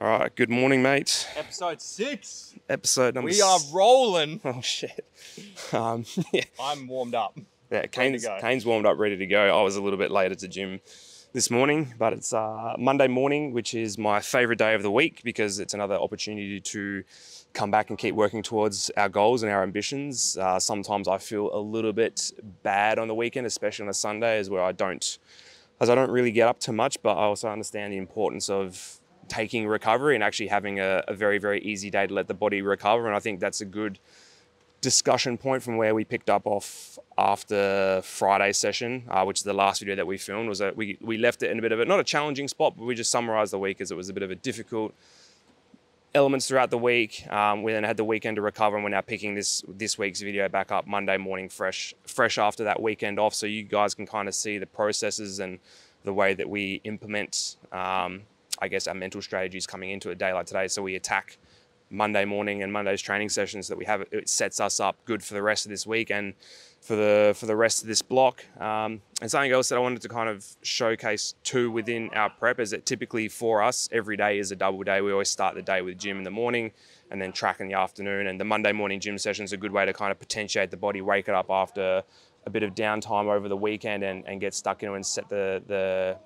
All right, good morning, mate. Episode 6. Episode number. We are rolling. Oh shit. Yeah. I'm warmed up. Yeah, Kane's warmed up, ready to go. I was a little bit late at the gym this morning, but it's Monday morning, which is my favorite day of the week because it's another opportunity to come back and keep working towards our goals and our ambitions. Sometimes I feel a little bit bad on the weekend, especially on a Sunday, as I don't really get up too much, but I also understand the importance of taking recovery and actually having a very, very easy day to let the body recover. And I think that's a good discussion point from where we picked up off after Friday's session, which is the last video that we filmed, was that we left it in a bit of not a challenging spot, but we just summarized the week as it was a bit of a difficult elements throughout the week. We then had the weekend to recover, and we're now picking this week's video back up Monday morning fresh after that weekend off, so you guys can kind of see the processes and the way that we implement I guess our mental strategies coming into a day like today. So we attack Monday morning and Monday's training sessions that we have. It sets us up good for the rest of this week and for the rest of this block. And something else that I wanted to kind of showcase too within our prep is that typically for us, every day is a double day. We always start the day with gym in the morning and then track in the afternoon. And the Monday morning gym session is a good way to kind of potentiate the body, wake it up after a bit of downtime over the weekend and get stuck in and set the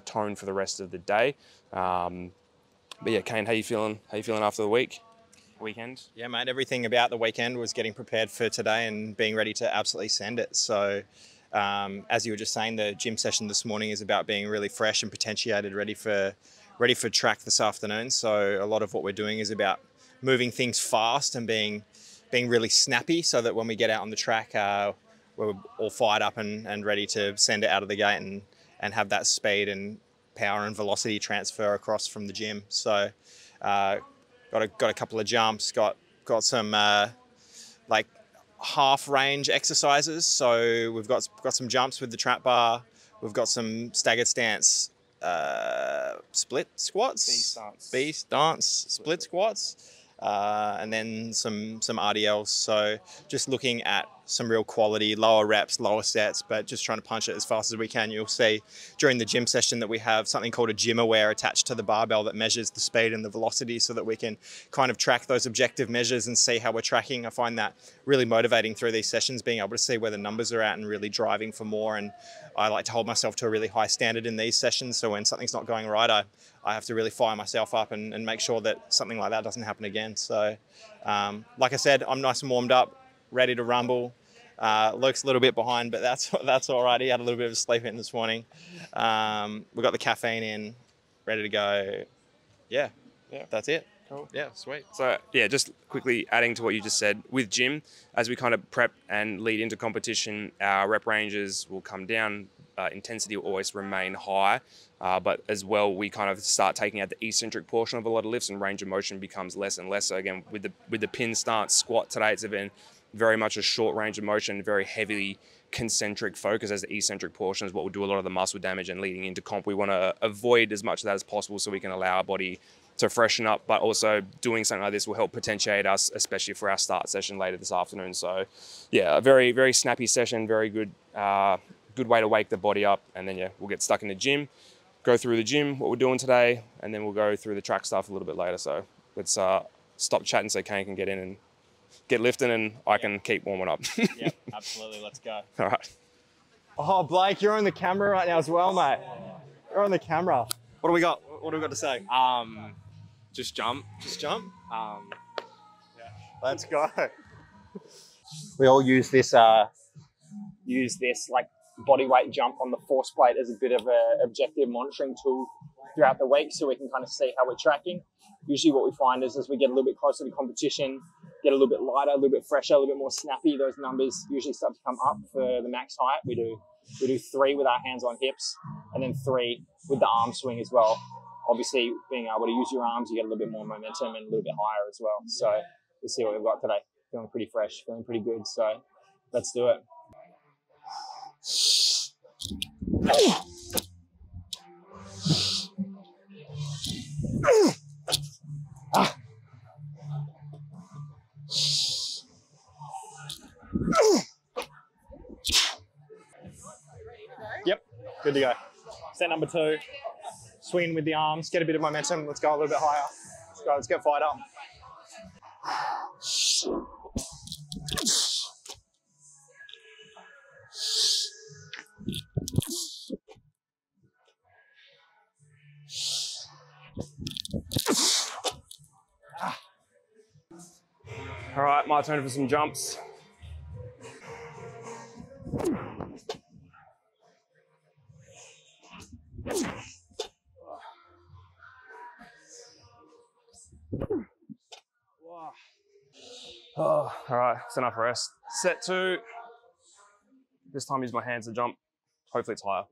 tone for the rest of the day. But yeah, Kane, how you feeling? How you feeling after the weekend? Yeah, mate, everything about the weekend was getting prepared for today and being ready to absolutely send it. So as you were just saying, the gym session this morning is about being really fresh and potentiated, ready for track this afternoon. So a lot of what we're doing is about moving things fast and being really snappy so that when we get out on the track, we're all fired up and ready to send it out of the gate and have that speed and power and velocity transfer across from the gym. So got a couple of jumps, got some like half range exercises. So we've got some jumps with the trap bar. We've got some staggered stance split squats, B stance split squats, and then some RDLs. So just looking at some real quality, lower reps, lower sets, but just trying to punch it as fast as we can. You'll see during the gym session that we have something called a gym aware attached to the barbell that measures the speed and the velocity so that we can kind of track those objective measures and see how we're tracking. I find that really motivating through these sessions, being able to see where the numbers are at and really driving for more. And I like to hold myself to a really high standard in these sessions. So when something's not going right, I have to really fire myself up and make sure that something like that doesn't happen again. So like I said, I'm nice and warmed up, ready to rumble. Luke's a little bit behind, but that's all right. He had a little bit of a sleep in this morning. We got the caffeine in, ready to go. Yeah, that's it. Cool. Yeah, sweet. So yeah, just quickly adding to what you just said, with gym, as we kind of prep and lead into competition, our rep ranges will come down. Intensity will always remain high, but as well, we kind of start taking out the eccentric portion of a lot of lifts and range of motion becomes less and less. So again, with the pin stance squat today, it's been very much a short range of motion, very heavily concentric focus, as the eccentric portion is what will do a lot of the muscle damage. And leading into comp, we want to avoid as much of that as possible so we can allow our body to freshen up, but also doing something like this will help potentiate us, especially for our start session later this afternoon. So yeah, a very, very snappy session, very good, good way to wake the body up. And then yeah, we'll get stuck in the gym, go through the gym, what we're doing today, and then we'll go through the track stuff a little bit later. So let's stop chatting so Kane can get in and get lifting and I can keep warming up. Yep, absolutely. Let's go. All right. Oh, Blake, you're on the camera right now as well, mate. You're on the camera. What do we got? What do we got to say? Just jump. Just jump? Yeah. Let's go. We all use this like body weight jump on the force plate as a bit of a objective monitoring tool throughout the week so we can kind of see how we're tracking. Usually what we find is as we get a little bit closer to competition, get a little bit lighter, a little bit fresher, a little bit more snappy, those numbers usually start to come up for the max height. We do 3 with our hands on hips and then 3 with the arm swing as well. Obviously, being able to use your arms, you get a little bit more momentum and a little bit higher as well. So we'll see what we've got today. Feeling pretty fresh, feeling pretty good. So let's do it. Yep, good to go. Set number 2. swing with the arms, get a bit of momentum. Let's go a little bit higher. Let's go, let's get fired up. All right, my turn for some jumps. Oh, all right, it's enough rest. Set 2. This time use my hands to jump. Hopefully it's higher.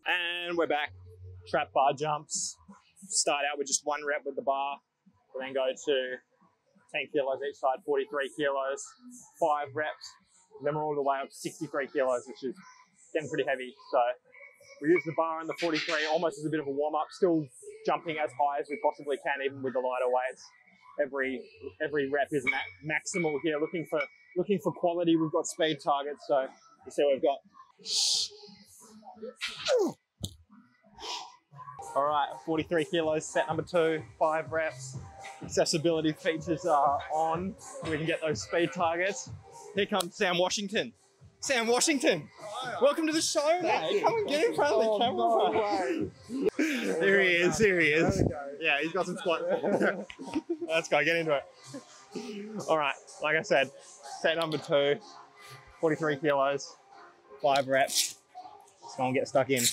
And we're back. Trap bar jumps. Start out with just 1 rep with the bar. We'll then go to 10 kilos each side, 43 kilos, 5 reps. And then we're all the way up to 63 kilos, which is getting pretty heavy. So we use the bar and the 43 almost as a bit of a warm up, still jumping as high as we possibly can, even with the lighter weights. Every rep is maximal here. Looking for quality. We've got speed targets, so you see what we've got. All right, 43 kilos, set number 2, 5 reps. Accessibility features are on. We can get those speed targets. Here comes Sam Washington. Sam Washington, welcome to the show, mate. Come and get in front of the camera. No way. There he is, here he is. Yeah, he's got some squat. Let's go, get into it. All right, like I said, set number 2, 43 kilos, 5 reps. Let's go and get stuck in.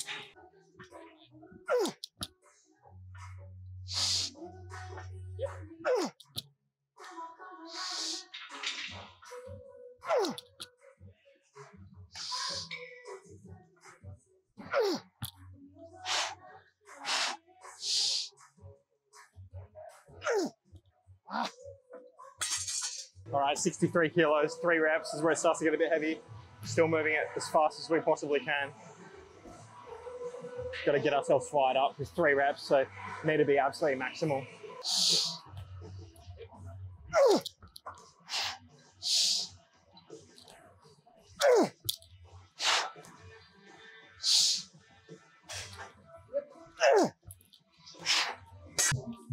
All right, 63 kilos, 3 reps is where it starts to get a bit heavy. Still moving it as fast as we possibly can. Got to get ourselves fired up with 3 reps, so need to be absolutely maximal.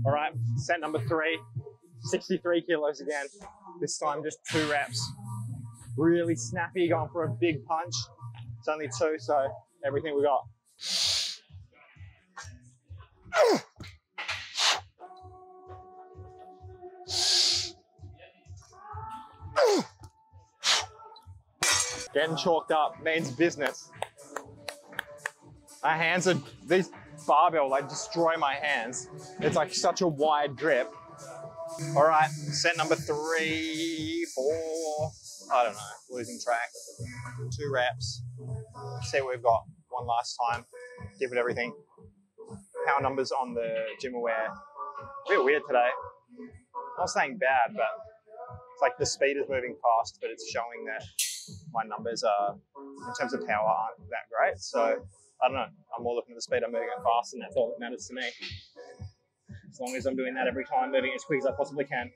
All right, set number 3, 63 kilos again. This time just 2 reps. Really snappy, going for a big punch. It's only 2, so everything we got. Getting chalked up means business. My hands are, these barbell, they destroy my hands. It's like such a wide grip. All right, set number 3, 4, I don't know, losing track. 2 reps. See what we've got. One last time. Give it everything. Power numbers on the gym aware. A bit weird today. I'm not saying bad, but it's like the speed is moving fast, but it's showing that my numbers are, in terms of power, aren't that great. So I don't know. I'm more looking at the speed I'm moving it fast, and that's all that matters to me. As long as I'm doing that every time, moving as quick as I possibly can.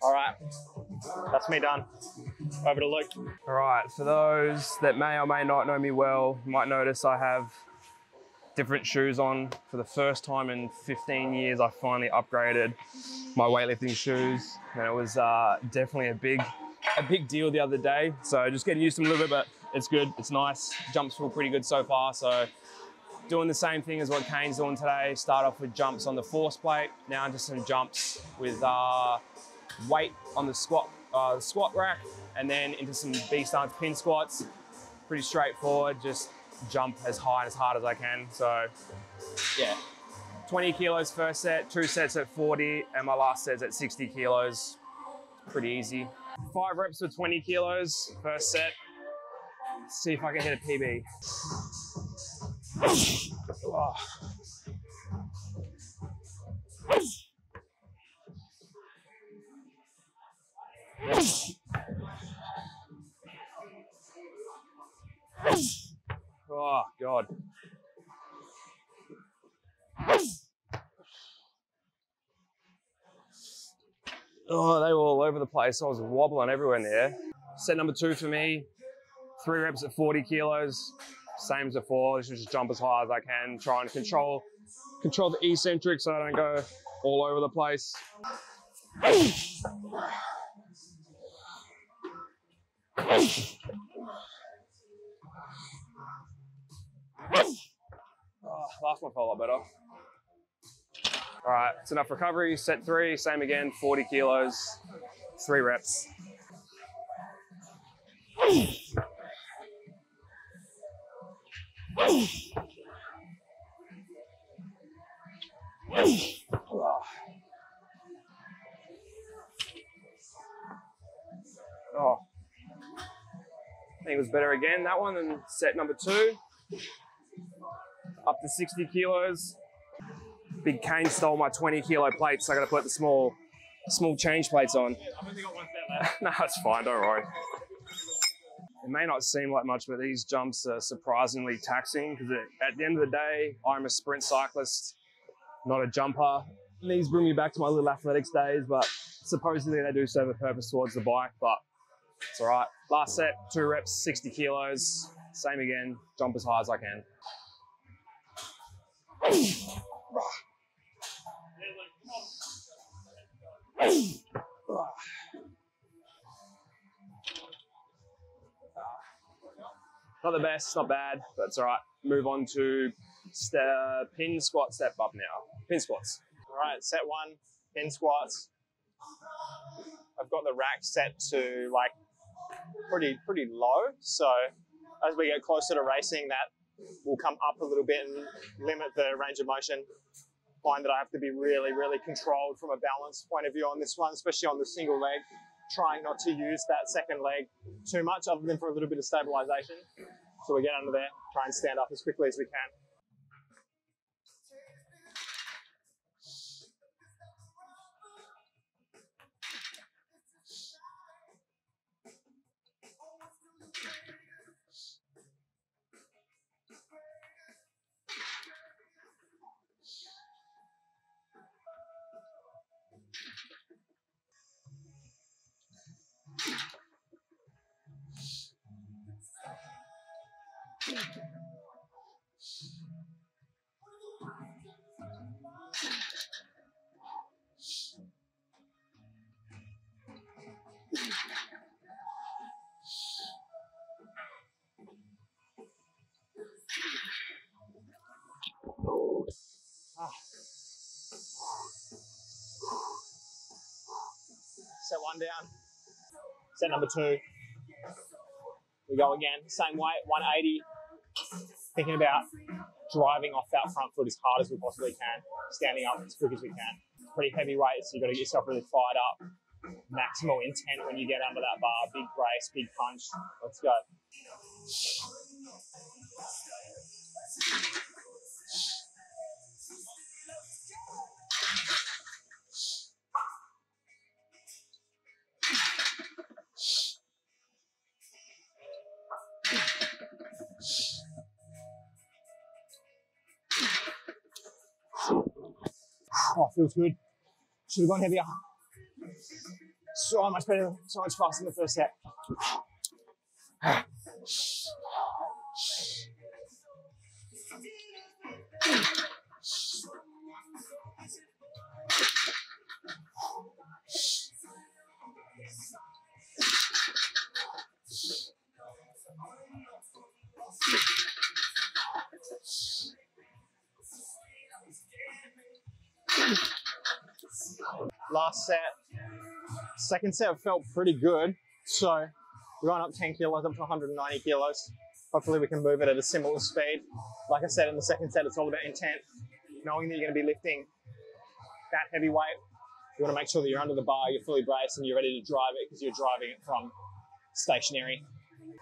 All right, that's me done. Over to Luke. All right, for those that may or may not know me well, you might notice I have different shoes on. For the first time in 15 years, I finally upgraded my weightlifting shoes, and it was definitely a big deal the other day. So just getting used to them a little bit, but it's good, it's nice. Jumps feel pretty good so far. So doing the same thing as what Kane's doing today. Start off with jumps on the force plate, now into some jumps with weight on the squat rack, and then into some B stance pin squats. Pretty straightforward, just jump as high and as hard as I can. So yeah, 20 kilos first set, 2 sets at 40, and my last set's at 60 kilos. Pretty easy. 5 reps with 20 kilos, first set. Let's see if I can hit a PB. Oh. Oh, God. Oh, they were all over the place. I was wobbling everywhere in there. Set number 2 for me, 3 reps at 40 kilos. Same as before, just jump as high as I can, try and control the eccentric so I don't go all over the place. Oh, last one felt a lot better. All right, it's enough recovery. Set 3, same again, 40 kilos, 3 reps. Oh, I think it was better again, that one, than set number 2. Up to 60 kilos. Big Kane stole my 20 kilo plates, so I got to put the small change plates on. I've only got one set left. No, it's fine, don't worry. It may not seem like much, but these jumps are surprisingly taxing because at the end of the day, I'm a sprint cyclist, not a jumper. These bring me back to my little athletics days, but supposedly they do serve a purpose towards the bike, but it's all right. Last set, 2 reps, 60 kilos. Same again, jump as high as I can. Not the best, not bad, but it's all right. Move on to pin squat step up now. Pin squats. All right, set 1, pin squats. I've got the rack set to like pretty low. So as we get closer to racing, that will come up a little bit and limit the range of motion. Find that I have to be really, really controlled from a balance point of view on this one, especially on the single leg. Trying not to use that second leg too much other than for a little bit of stabilization. So we get under there, try and stand up as quickly as we can. Set 1 down. Set number 2. We go again, same weight, 180. Thinking about driving off that front foot as hard as we possibly can, standing up as quick as we can. Pretty heavy weight, so you've got to get yourself really fired up. Maximal intent when you get under that bar. Big brace, big punch. Let's go. Oh, feels good. Should have gone heavier. So much better, so much faster than the first set. Last set. Second set felt pretty good. So we're going up 10 kilos, up to 190 kilos. Hopefully we can move it at a similar speed. Like I said, in the second set, it's all about intent. Knowing that you're going to be lifting that heavy weight, you want to make sure that you're under the bar, you're fully braced, and you're ready to drive it because you're driving it from stationary.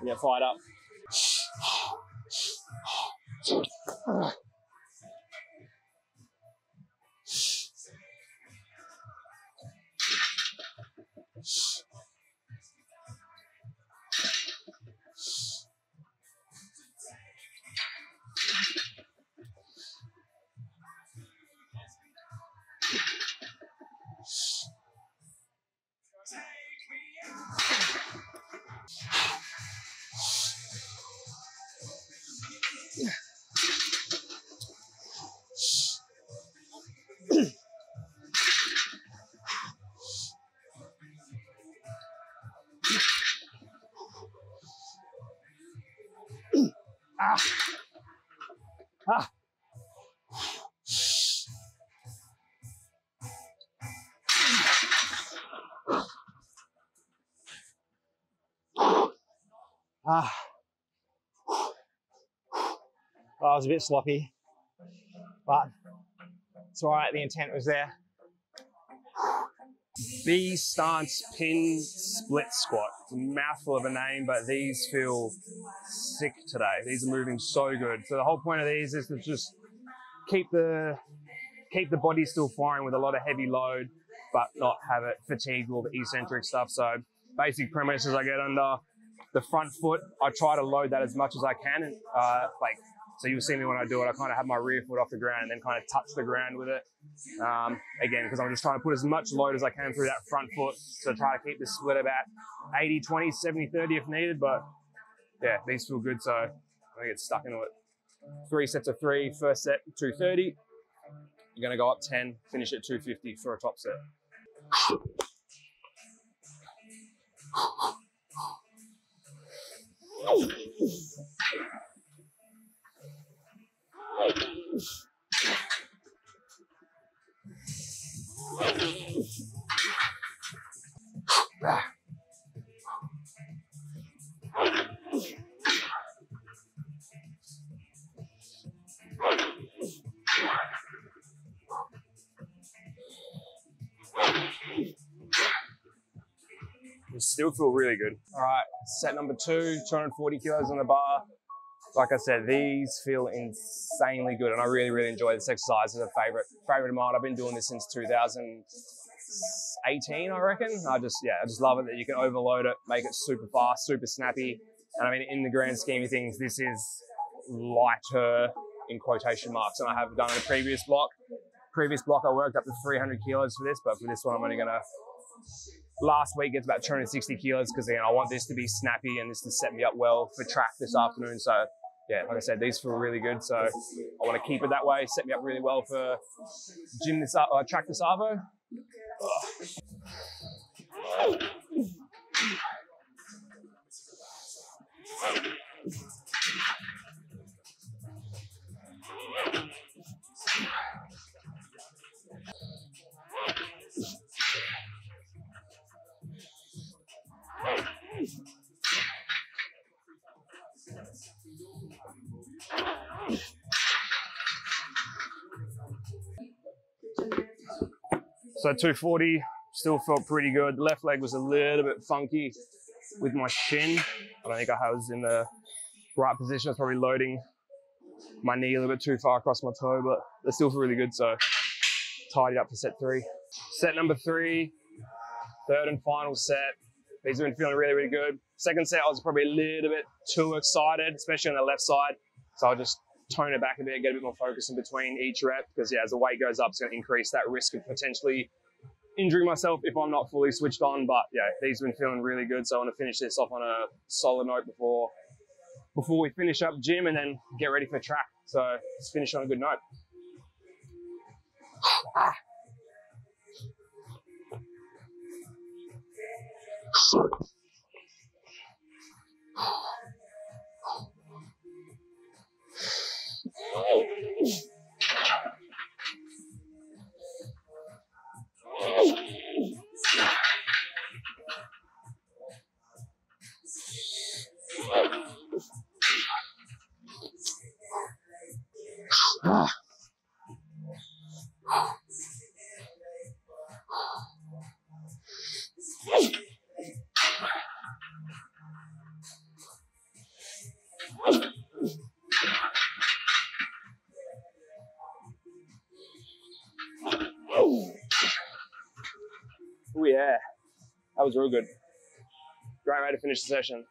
You get fired up. I was a bit sloppy, but it's all right. The intent was there. B stance pin split squat. It's a mouthful of a name, but these feel sick today. These are moving so good. So the whole point of these is to just keep the body still firing with a lot of heavy load, but not have it fatigue all the eccentric stuff. So basic premise is I get under the front foot. I try to load that as much as I can. And, so you'll see me when I do it, I kind of have my rear foot off the ground and then kind of touch the ground with it. Again, because I'm just trying to put as much load as I can through that front foot. So try to keep the split about 80-20, 70-30 if needed. But yeah, these feel good. So I'm gonna get stuck into it. 3 sets of 3, first set 230. You're gonna go up 10, finish at 250 for a top set. You still feel really good. All right, set number 2, 240 kilos on the bar. Like I said, these feel insanely good, and I really, really enjoy this exercise. It's a favorite of mine. I've been doing this since 2018, I reckon. I just love it that you can overload it, make it super fast, super snappy. And I mean, in the grand scheme of things, this is lighter in quotation marks than I have done in a previous block. Previous block, I worked up to 300 kilos for this, but for this one, I'm only gonna, last week it's about 260 kilos because again, I want this to be snappy and this to set me up well for track this afternoon. So yeah, like I said, these feel really good. So I want to keep it that way, set me up really well for track this Arvo. So 240 still felt pretty good. Left leg was a little bit funky with my shin. I don't think I was in the right position. I was probably loading my knee a little bit too far across my toe, but they still feel really good. So tidied up for set 3. Set number 3, third and final set. These have been feeling really, really good. Second set, I was probably a little bit too excited, especially on the left side. So I'll just tone it back a bit, get a bit more focus in between each rep, because yeah, as the weight goes up, it's going to increase that risk of potentially injuring myself if I'm not fully switched on. But yeah, these have been feeling really good. So I want to finish this off on a solid note before we finish up gym and then get ready for track. So let's finish on a good note. Oh yeah, that was real good. Great way to finish the session.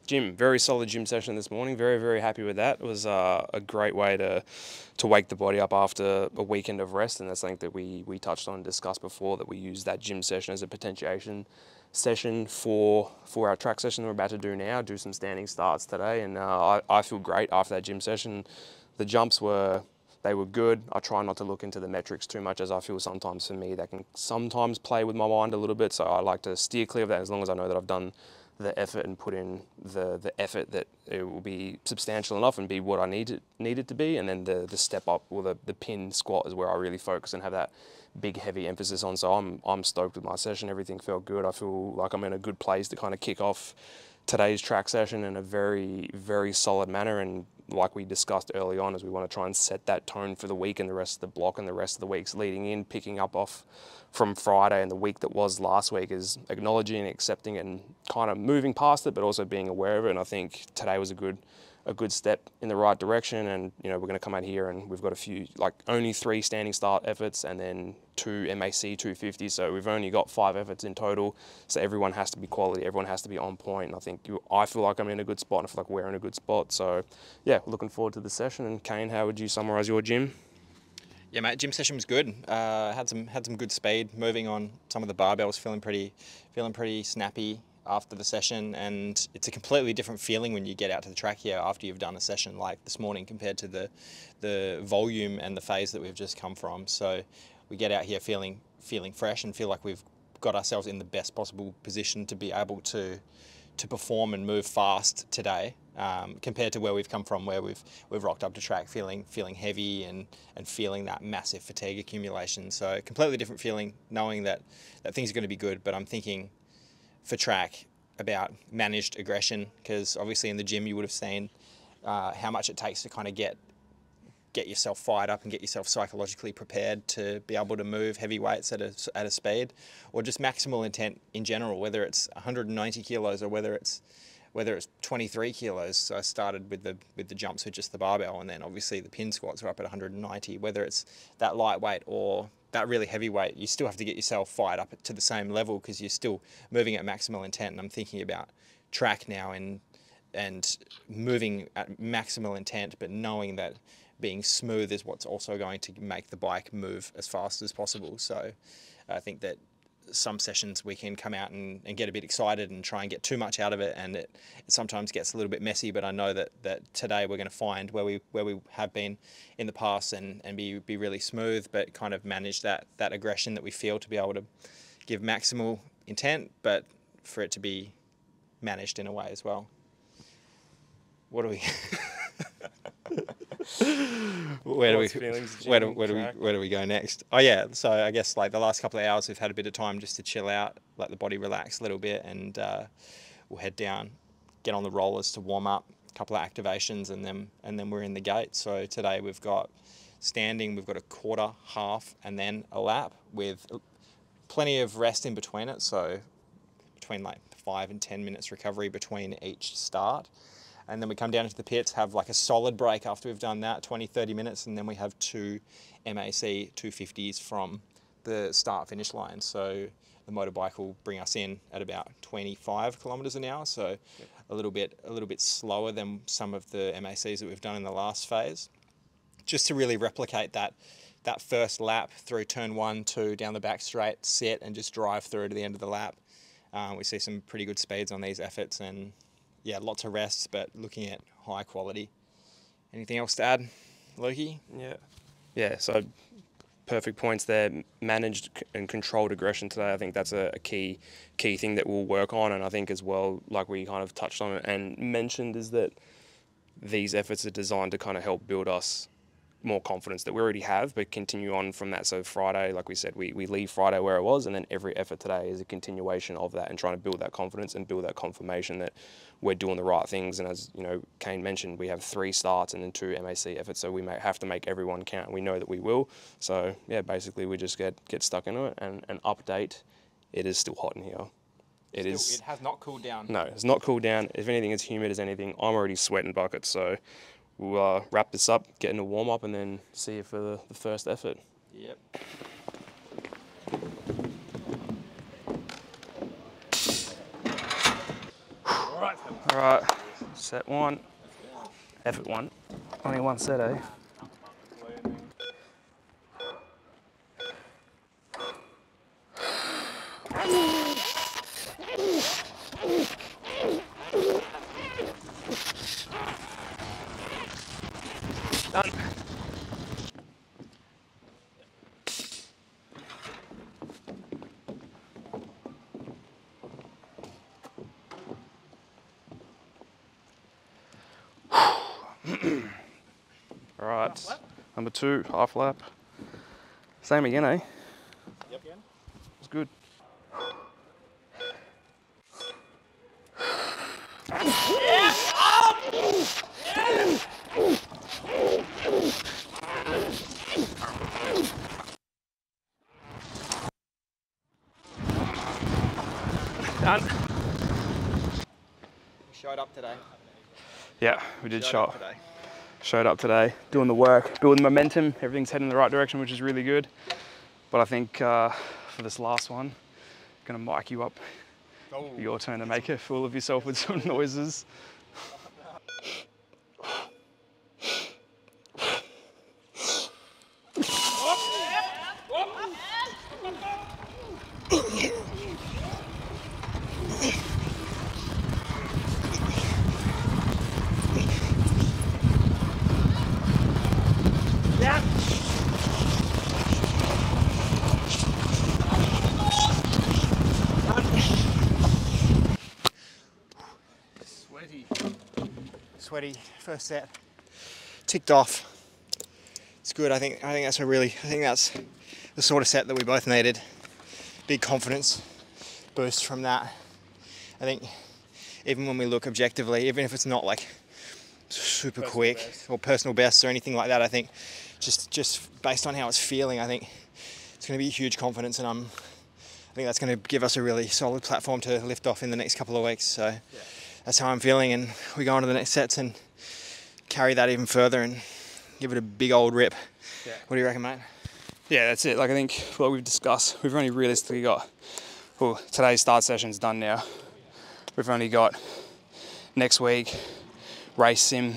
Gym, very solid gym session this morning. Very, very happy with that. It was a great way to wake the body up after a weekend of rest, and that's something that we touched on and discussed before, that we use that gym session as a potentiation session for our track session we're about to do now, do some standing starts today, and I feel great after that gym session. The jumps were they were good. I try not to look into the metrics too much, as I feel sometimes for me that can sometimes play with my mind a little bit. So I like to steer clear of that as long as I know that I've done the effort and put in the effort that it will be substantial enough and be what I need it to be. And then the step up, or the pin squat, is where I really focus and have that big heavy emphasis on. So I'm stoked with my session. Everything felt good. I feel like I'm in a good place to kind of kick off today's track session in a very, very solid manner. And like we discussed early on, is we want to try and set that tone for the week and the rest of the block and the rest of the weeks leading in, picking up off from Friday and the week that was last week, is acknowledging and accepting it and kind of moving past it, but also being aware of it. And I think today was a good step in the right direction. And you know, we're going to come out here and we've got a few, like only 3 standing start efforts and then 2 MAC 250. So we've only got 5 efforts in total. So everyone has to be quality. Everyone has to be on point. And I think I feel like I'm in a good spot, and I feel like we're in a good spot. So yeah, looking forward to the session. And Kane, how would you summarize your gym? Yeah, mate, gym session was good. Had some good speed, moving on some of the barbells, feeling pretty snappy after the session. And it's a completely different feeling when you get out to the track here after you've done a session like this morning compared to the volume and the phase that we've just come from. So we get out here feeling fresh and feel like we've got ourselves in the best possible position to be able to perform and move fast today, compared to where we've come from, where we've rocked up to track feeling heavy and feeling that massive fatigue accumulation. So completely different feeling, knowing that things are going to be good. But I'm thinking for track about managed aggression, because obviously in the gym you would have seen how much it takes to kind of get yourself fired up and get yourself psychologically prepared to be able to move heavy weights at a speed, or just maximal intent in general, whether it's 190 kilos or whether it's 23 kilos. So I started with the jumps with just the barbell, and then obviously the pin squats are up at 190. Whether it's that lightweight or that really heavy weight, you still have to get yourself fired up to the same level because you're still moving at maximal intent. And I'm thinking about track now and moving at maximal intent, but knowing that being smooth is what's also going to make the bike move as fast as possible. So I think that some sessions we can come out and get a bit excited and try and get too much out of it, and it sometimes gets a little bit messy. But I know that today we're going to find where we have been in the past and be really smooth, but kind of manage that aggression that we feel, to be able to give maximal intent, but for it to be managed in a way as well. What do we where do we go next? Oh yeah, so I guess like the last couple of hours we've had a bit of time just to chill out, let the body relax a little bit, and we'll head down, get on the rollers to warm up, a couple of activations, and then we're in the gate. So today we've got standing, we've got a quarter, half, and then a lap with plenty of rest in between it. So between like 5 and 10 minutes recovery between each start. And then we come down into the pits, have like a solid break after we've done that, 20, 30 minutes, and then we have 2 MAC 250s from the start-finish line. So the motorbike will bring us in at about 25 kilometres an hour, so yep, a little bit slower than some of the MACs that we've done in the last phase, just to really replicate that first lap through turn 1, 2, down the back straight, sit, and just drive through to the end of the lap. We see some pretty good speeds on these efforts, and yeah, lots of rests, but looking at high quality. Anything else to add, Loki? Yeah, so perfect points there. Managed and controlled aggression today. I think that's a key thing that we'll work on. And I think as well, like we kind of touched on it and mentioned, is that these efforts are designed to kind of help build us more confidence that we already have, but continue on from that. So Friday, like we said, we leave Friday where it was, and then every effort today is a continuation of that and trying to build that confidence and build that confirmation that we're doing the right things. And as you know, Kane mentioned, we have 3 starts and then 2 MAC efforts, so we may have to make everyone count. We know that we will. So yeah, basically we just get stuck into it. And an update, it is still hot in here. It has not cooled down. No, it's not cooled down. If anything, it's humid as anything. I'm already sweating buckets, so we'll wrap this up, get into warm-up, and then see you for the first effort. Yep. All right, set 1, effort 1. Only 1 set, eh? Done. Number 2, half lap. Same again, eh? Yep. It's good. Done. Showed up today. Yeah, we did Showed up today. Showed up today, doing the work, building momentum. Everything's heading in the right direction, which is really good. But I think for this last one, gonna mic you up. Oh. Your turn to make a fool of yourself with some noises. Sweaty first set. Ticked off. It's good. I think that's the sort of set that we both needed. Big confidence boost from that. I think even when we look objectively, even if it's not like super quick or personal bests or anything like that, I think just based on how it's feeling, I think it's going to be huge confidence, and I think that's going to give us a really solid platform to lift off in the next couple of weeks. So that's how I'm feeling, and we go on to the next sets and carry that even further and give it a big old rip. Yeah. What do you reckon, mate? Yeah, that's it. Like, I think what we've discussed, we've only realistically got, well, today's start session's done now. We've only got next week, race sim,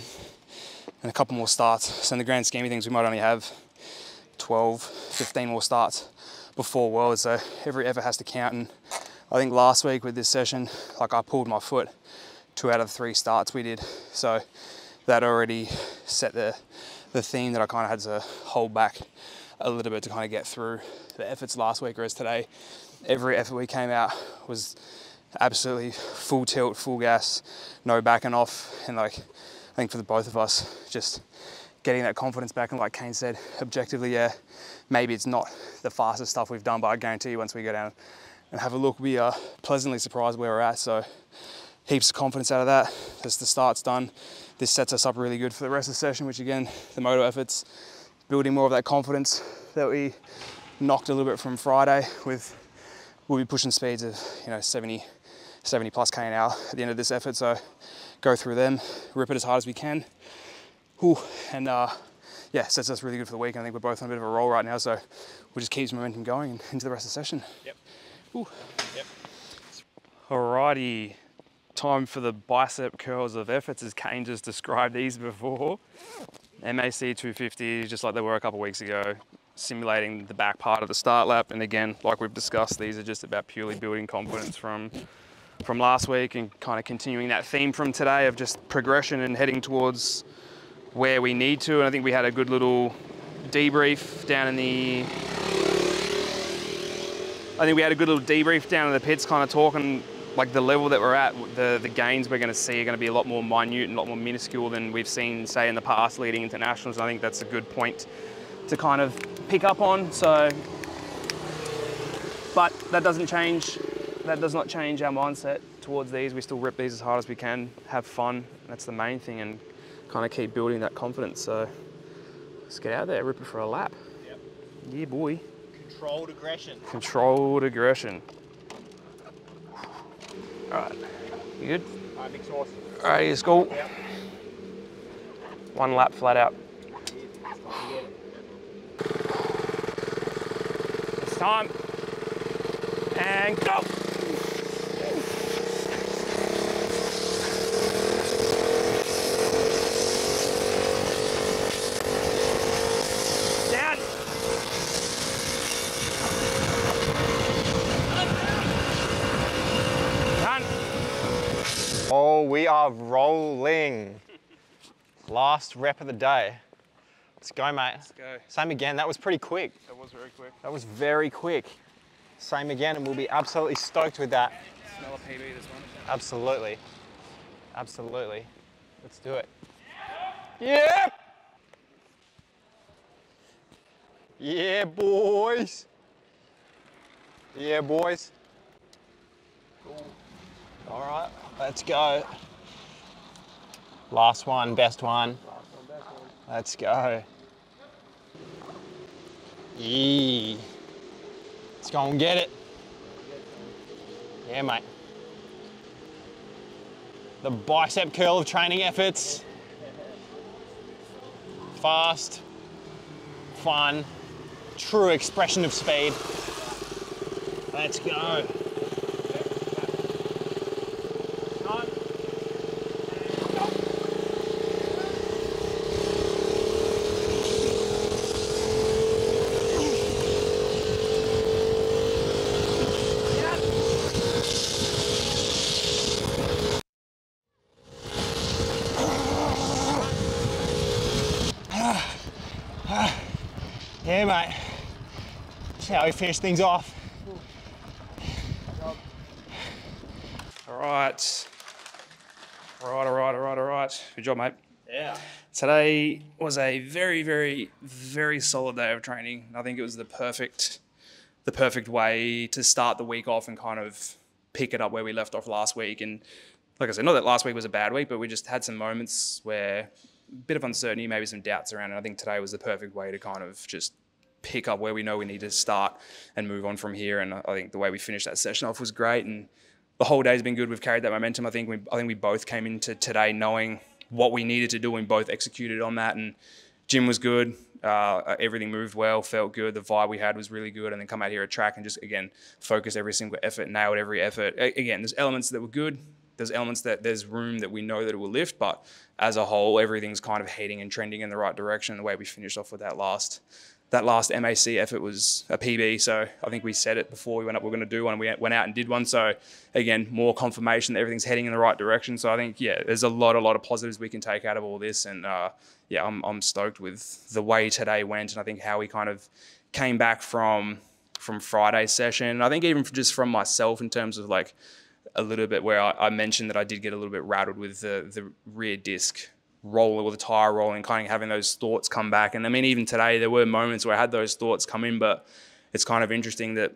and a couple more starts. So in the grand scheme of things, we might only have 12, 15 more starts before Worlds. So every effort has to count. And I think last week with this session, like, I pulled my foot 2 out of the 3 starts we did. So that already set the theme that I kind of had to hold back a little bit to kind of get through the efforts last week. Whereas today, every effort we came out was absolutely full tilt, full gas, no backing off. And like, I think for the both of us, just getting that confidence back. And like Kane said, objectively, yeah, maybe it's not the fastest stuff we've done, but I guarantee you once we go down and have a look, we are pleasantly surprised where we're at. So heaps of confidence out of that. Just the start's done. This sets us up really good for the rest of the session, which again, the moto efforts, building more of that confidence that we knocked a little bit from Friday with, we'll be pushing speeds of, 70 plus K an hour at the end of this effort. So go through them, rip it as hard as we can. And yeah, sets us really good for the week. I think we're both on a bit of a roll right now, so we'll just keep momentum going into the rest of the session. Yep. Yep. Alrighty, time for the bicep curls of efforts, as Kane just described these before. MAC 250, just like they were a couple of weeks ago, simulating the back part of the start lap. And again, like we've discussed, these are just about purely building confidence from last week and kind of continuing that theme from today of just progression and heading towards where we need to. And I think we had a good little debrief down in the pits, kind of talking like the level that we're at, the gains we're going to see are going to be a lot more minute and a lot more minuscule than we've seen, say, in the past leading into nationals. And I think that's a good point to kind of pick up on. So, but that does not change our mindset towards these. We still rip these as hard as we can, have fun. That's the main thing, and kind of keep building that confidence. So let's get out there, rip it for a lap. Yep. Yeah, boy. Controlled aggression. Controlled aggression. All right, you good? All right, big sauce. All right, let's go. Yep. 1 lap flat out. It's time. And go. Down. Done. Oh, we are rolling. Last rep of the day. Let's go, mate. Let's go. Same again. That was pretty quick. That was very quick. That was very quick. Same again, and we'll be absolutely stoked with that. Smell a PB, this one. Absolutely. Absolutely. Let's do it. Yep! Yeah, boys. Yeah, boys. All right, let's go. Last one, best one. Let's go. Yeah. Let's go and get it. Yeah, mate. The bicep curl of training efforts. Fast, fun, true expression of speed. Let's go. Yeah, mate. That's how we finish things off. All right. All right. Good job, mate. Yeah. Today was a very, very, very solid day of training. I think it was the perfect way to start the week off and kind of pick it up where we left off last week. And like I said, not that last week was a bad week, but we just had some moments where a bit of uncertainty, maybe some doubts around it. I think today was the perfect way to kind of just pick up where we know we need to start and move on from here. And I think the way we finished that session off was great. And the whole day's been good. We've carried that momentum. I think we both came into today knowing what we needed to do and both executed on that. And gym was good. Everything moved well, felt good. The vibe we had was really good. And then come out here at track and just, again, focus every single effort, nailed every effort. Again, there's elements that were good. There's elements that there's room that we know that it will lift. But as a whole, everything's kind of heading and trending in the right direction. The way we finished off with that last MAC effort was a PB. So I think we said it before we went up, we're going to do one. We went out and did one. So again, more confirmation that everything's heading in the right direction. So I think, yeah, there's a lot of positives we can take out of all this. And yeah, I'm stoked with the way today went. And I think how we kind of came back from Friday's session. I think even just from myself in terms of like a little bit where I mentioned that I did get a little bit rattled with the rear disc roll or the tire rolling, kind of having those thoughts come back. And I mean, even today, there were moments where I had those thoughts come in, but it's kind of interesting that,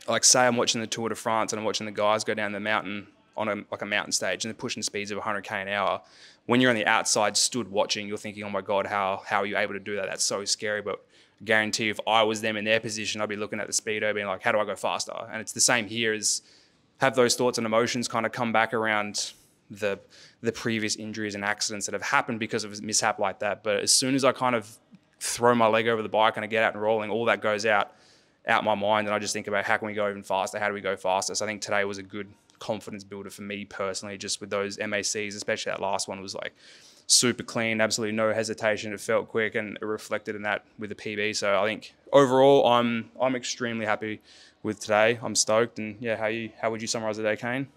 like, say I'm watching the Tour de France and I'm watching the guys go down the mountain on a mountain stage and they're pushing speeds of 100k an hour. When you're on the outside stood watching, you're thinking, oh my God, how are you able to do that? That's so scary. But I guarantee if I was them in their position, I'd be looking at the speedo being like, how do I go faster? And it's the same here, as have those thoughts and emotions kind of come back around the previous injuries and accidents that have happened because of a mishap like that. But as soon as I kind of throw my leg over the bike and I get out and rolling, all that goes out my mind, and I just think about how can we go even faster? How do we go faster? So I think today was a good confidence builder for me personally, just with those MACs, especially that last one was like super clean, absolutely no hesitation. It felt quick and it reflected in that with the PB. So I think overall, I'm extremely happy with today. I'm stoked. And yeah, how would you summarize the day, Kane?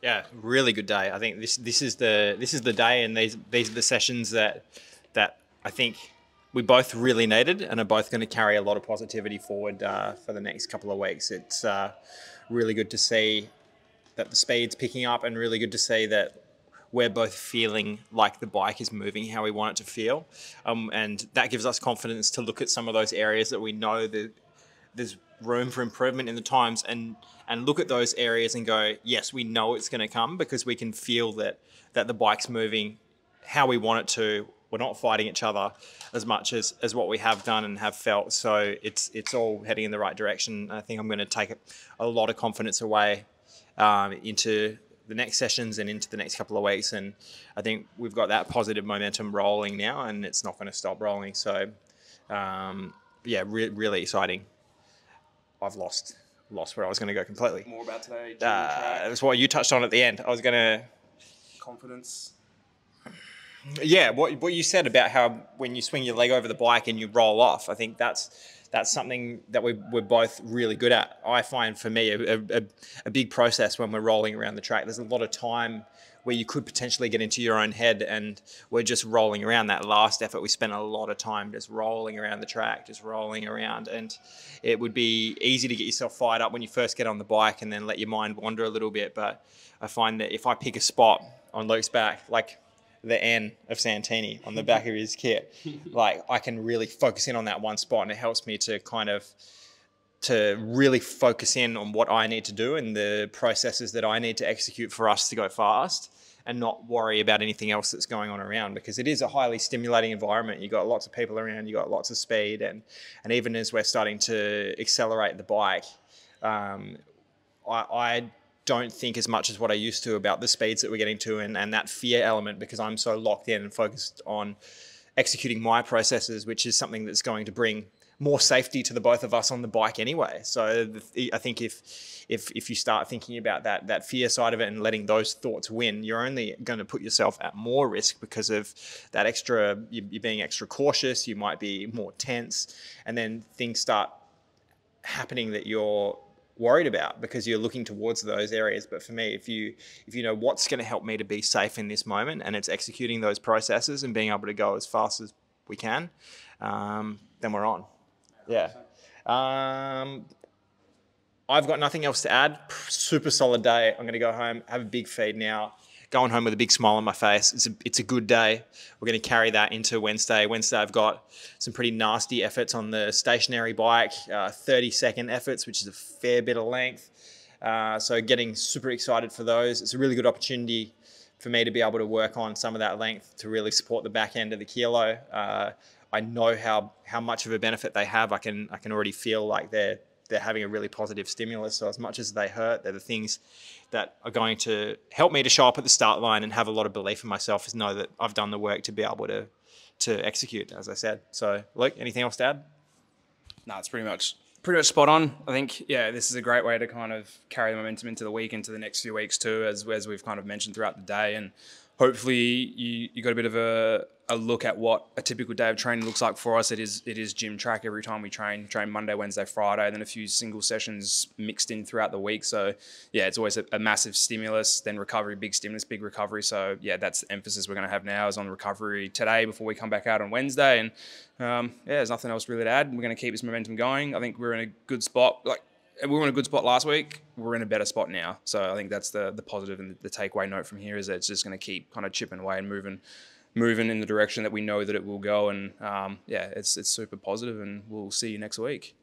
Yeah, really good day. I think this is the day, and these are the sessions that I think we both really needed, and are both going to carry a lot of positivity forward for the next couple of weeks. It's really good to see that the speed's picking up, and really good to see that we're both feeling like the bike is moving how we want it to feel, and that gives us confidence to look at some of those areas that we know that there's room for improvement in the times, and look at those areas and go, yes, we know it's going to come, because we can feel that the bike's moving how we want it to. We're not fighting each other as much as what we have done and have felt. So it's all heading in the right direction. I think I'm going to take a lot of confidence away into the next sessions and into the next couple of weeks. And I think we've got that positive momentum rolling now, and it's not going to stop rolling. So yeah, really exciting. I've lost where I was going to go completely. More about today. That's what you touched on at the end. I was going to... Confidence. Yeah, what you said about how when you swing your leg over the bike and you roll off, I think that's something that we're both really good at. I find for me a big process when we're rolling around the track. There's a lot of time where you could potentially get into your own head, and we're just rolling around. That last effort, we spent a lot of time just rolling around the track, just rolling around. And it would be easy to get yourself fired up when you first get on the bike and then let your mind wander a little bit. But I find that if I pick a spot on Luke's back, like the N of Santini on the back of his kit. Like, I can really focus in on that one spot, and it helps me to to really focus in on what I need to do and the processes that I need to execute for us to go fast, and not worry about anything else that's going on around, because it is a highly stimulating environment. You got lots of people around, you got lots of speed, and even as we're starting to accelerate the bike, I don't think as much as what I used to about the speeds that we're getting to, and that fear element, because I'm so locked in and focused on executing my processes, which is something that's going to bring more safety to the both of us on the bike anyway. So I think if you start thinking about that fear side of it and letting those thoughts win, you're only going to put yourself at more risk because of that extra, you're being extra cautious, you might be more tense, and then things start happening that you're worried about because you're looking towards those areas. But for me, if you know what's going to help me to be safe in this moment, and it's executing those processes and being able to go as fast as we can, then we're on. Yeah. I've got nothing else to add. Super solid day. I'm going to go home, have a big feed now. Going home with a big smile on my face. It's a good day. We're going to carry that into Wednesday. Wednesday, I've got some pretty nasty efforts on the stationary bike, 30-second efforts, which is a fair bit of length. So getting super excited for those. It's a really good opportunity for me to be able to work on some of that length to really support the back end of the kilo. I know how much of a benefit they have. I can already feel like they're having a really positive stimulus. So as much as they hurt, they're the things that are going to help me to show up at the start line and have a lot of belief in myself, is know that I've done the work to be able to execute, as I said. So, Luke, anything else to add? No, it's pretty much spot on. I think, yeah, this is a great way to kind of carry the momentum into the week, into the next few weeks too, as we've kind of mentioned throughout the day. And hopefully you got a bit of a look at what a typical day of training looks like for us. It is gym track every time we train Monday, Wednesday, Friday, and then a few single sessions mixed in throughout the week. So yeah, it's always a massive stimulus, then recovery, big stimulus, big recovery. So yeah, that's the emphasis we're going to have now, is on recovery today before we come back out on Wednesday. And yeah, there's nothing else really to add. We're going to keep this momentum going. I think we're in a good spot. Like, we were in a good spot last week. We're in a better spot now. So I think that's the positive, and the takeaway note from here is that it's just going to keep kind of chipping away and moving in the direction that we know that it will go. And yeah, it's super positive, and we'll see you next week.